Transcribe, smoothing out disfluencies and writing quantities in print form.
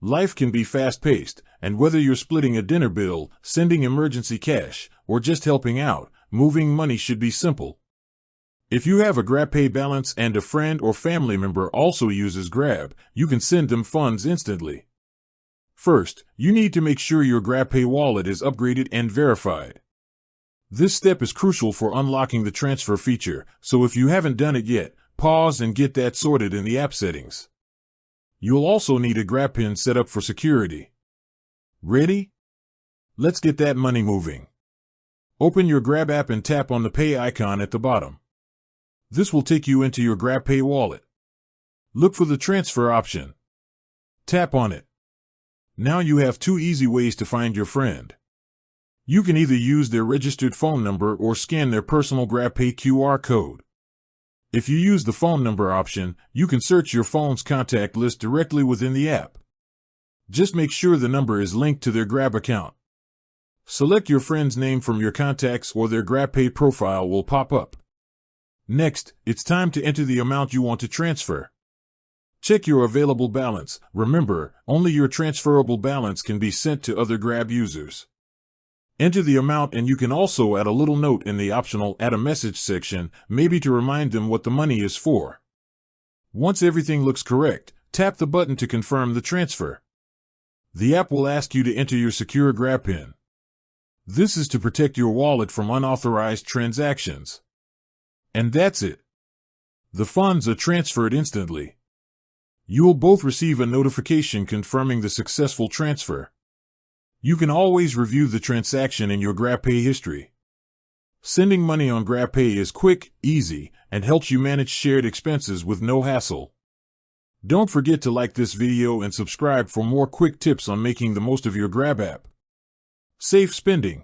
Life can be fast-paced, and whether you're splitting a dinner bill, sending emergency cash, or just helping out, moving money should be simple. If you have a GrabPay balance and a friend or family member also uses Grab, you can send them funds instantly. First, you need to make sure your GrabPay wallet is upgraded and verified. This step is crucial for unlocking the transfer feature, so if you haven't done it yet, pause and get that sorted in the app settings. You'll also need a GrabPin set up for security. Ready? Let's get that money moving. Open your Grab app and tap on the Pay icon at the bottom. This will take you into your GrabPay wallet. Look for the transfer option. Tap on it. Now you have two easy ways to find your friend. You can either use their registered phone number or scan their personal GrabPay QR code. If you use the phone number option, you can search your phone's contact list directly within the app. Just make sure the number is linked to their Grab account. Select your friend's name from your contacts or their GrabPay profile will pop up. Next, it's time to enter the amount you want to transfer. Check your available balance. Remember, only your transferable balance can be sent to other Grab users. Enter the amount, and you can also add a little note in the optional Add a Message section, maybe to remind them what the money is for. Once everything looks correct, tap the button to confirm the transfer. The app will ask you to enter your secure GrabPin. This is to protect your wallet from unauthorized transactions. And that's it. The funds are transferred instantly. You will both receive a notification confirming the successful transfer. You can always review the transaction in your GrabPay history. Sending money on GrabPay is quick, easy, and helps you manage shared expenses with no hassle. Don't forget to like this video and subscribe for more quick tips on making the most of your Grab app. Safe spending.